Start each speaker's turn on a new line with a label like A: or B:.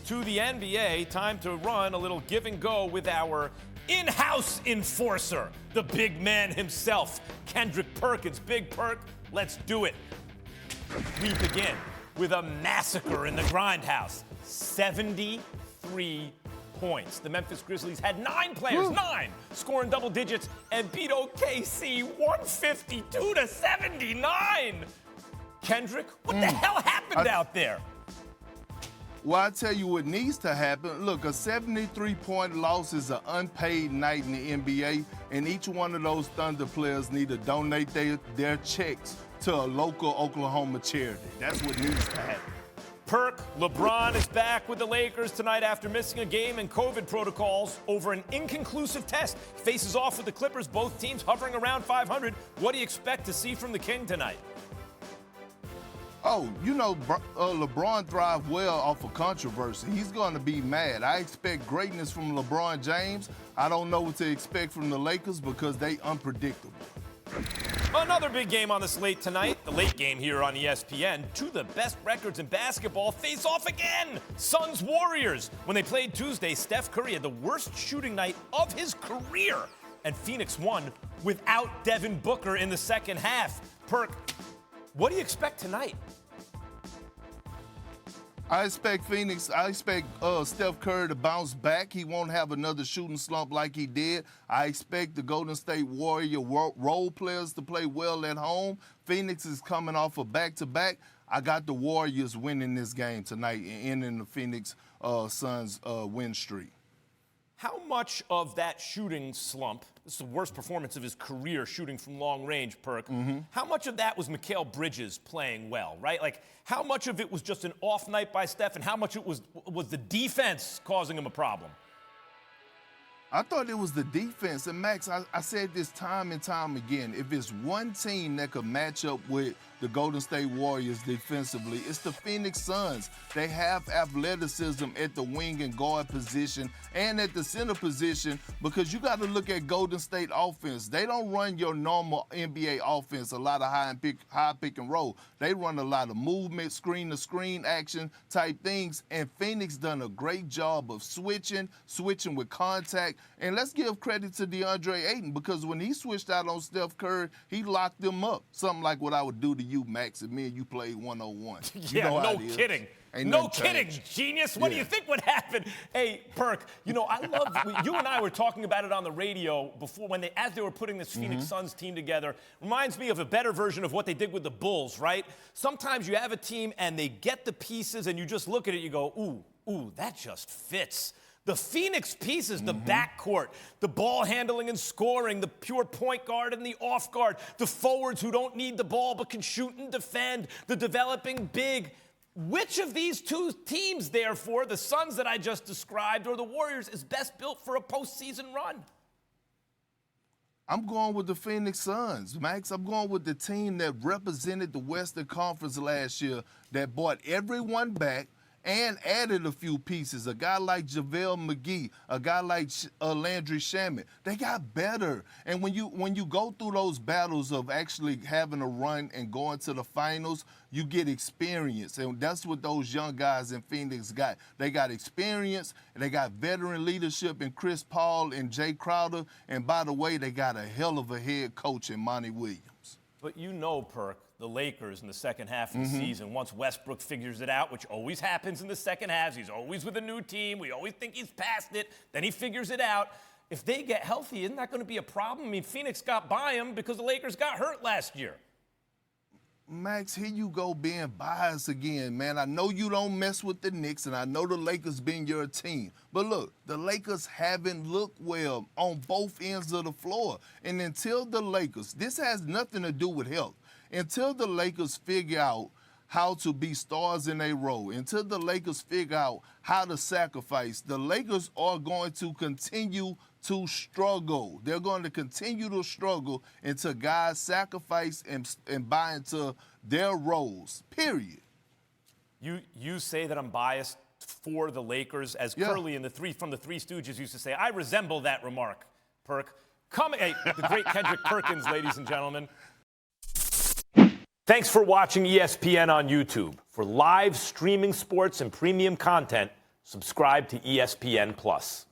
A: to the NBA. Time to run a little give and go with our in-house enforcer, the big man himself, Kendrick Perkins. Big Perk, let's do it. We begin with a massacre in the grindhouse. 73 points. The Memphis Grizzlies had 9 players, 9, scoring double digits and beat OKC 152-79. Kendrick, what the hell happened out there?
B: Well, I tell you what needs to happen. Look, a 73-point loss is an unpaid night in the NBA, and each one of those Thunder players need to donate their checks to a local Oklahoma charity. That's what needs to happen.
A: Perk, LeBron is back with the Lakers tonight after missing a game and COVID protocols over an inconclusive test. Faces off with the Clippers, both teams hovering around 500. What do you expect to see from the King tonight?
B: Oh, you know, LeBron thrives well off of controversy. He's going to be mad. I expect greatness from LeBron James. I don't know what to expect from the Lakers because they unpredictable.
A: Another big game on the slate tonight. The late game here on ESPN. Two of the best records in basketball face off again. Suns-Warriors. When they played Tuesday, Steph Curry had the worst shooting night of his career. And Phoenix won without Devin Booker in the second half. Perk, what do you expect tonight?
B: I expect Steph Curry to bounce back. He won't have another shooting slump like he did. I expect the Golden State Warrior role players to play well at home. Phoenix is coming off a back-to-back. I got the Warriors winning this game tonight and ending the Phoenix Suns win streak.
A: How much of that shooting slump, this is the worst performance of his career shooting from long range, Perk, how much of that was Mikal Bridges playing well, right? Like, how much of it was just an off night by Steph and how much it was the defense causing him a problem?
B: I thought it was the defense. And, Max, I said this time and time again. If it's one team that could match up with the Golden State Warriors defensively, it's the Phoenix Suns. They have athleticism at the wing and guard position and at the center position because you got to look at Golden State offense. They don't run your normal NBA offense, a lot of high pick and roll. They run a lot of movement, screen-to-screen action type things, and Phoenix done a great job of switching with contact. And let's give credit to DeAndre Ayton because when he switched out on Steph Curry, he locked them up. Something like what I would do to you, Max, and me and you played one-on-one.
A: Yeah, no kidding. No kidding, genius. What do you think would happen? Hey, Perk, you know, I love, you and I were talking about it on the radio before as they were putting this Phoenix Suns team together. Reminds me of a better version of what they did with the Bulls, right? Sometimes you have a team and they get the pieces and you just look at it, you go, ooh, that just fits. The Phoenix pieces, the backcourt, the ball handling and scoring, the pure point guard and the off guard, the forwards who don't need the ball but can shoot and defend, the developing big. Which of these two teams, therefore, the Suns that I just described or the Warriors, is best built for a postseason run?
B: I'm going with the Phoenix Suns, Max. I'm going with the team that represented the Western Conference last year that brought everyone back and added a few pieces. A guy like JaVale McGee, a guy like Landry Shamet. They got better. And when you go through those battles of actually having a run and going to the finals, you get experience. And that's what those young guys in Phoenix got. They got experience, and they got veteran leadership in Chris Paul and Jay Crowder. And by the way, they got a hell of a head coach in Monty Williams.
A: But you know, Perk, the Lakers in the second half of the season, once Westbrook figures it out, which always happens in the second half, he's always with a new team, we always think he's past it, then he figures it out. If they get healthy, isn't that going to be a problem? I mean, Phoenix got by him because the Lakers got hurt last year.
B: Max, here you go being biased again, man. I know you don't mess with the Knicks, and I know the Lakers been your team. But look, the Lakers haven't looked well on both ends of the floor. And until the Lakers, this has nothing to do with health. Until the Lakers figure out how to be stars in a role, until the Lakers figure out how to sacrifice, the Lakers are going to continue to struggle. They're going to continue to struggle until guys sacrifice and buy into their roles, period.
A: You say that I'm biased for the Lakers, as Curly from the Three Stooges used to say. I resemble that remark, Perk. The great Kendrick Perkins, ladies and gentlemen. Thanks for watching ESPN on YouTube. For live streaming sports and premium content, subscribe to ESPN Plus.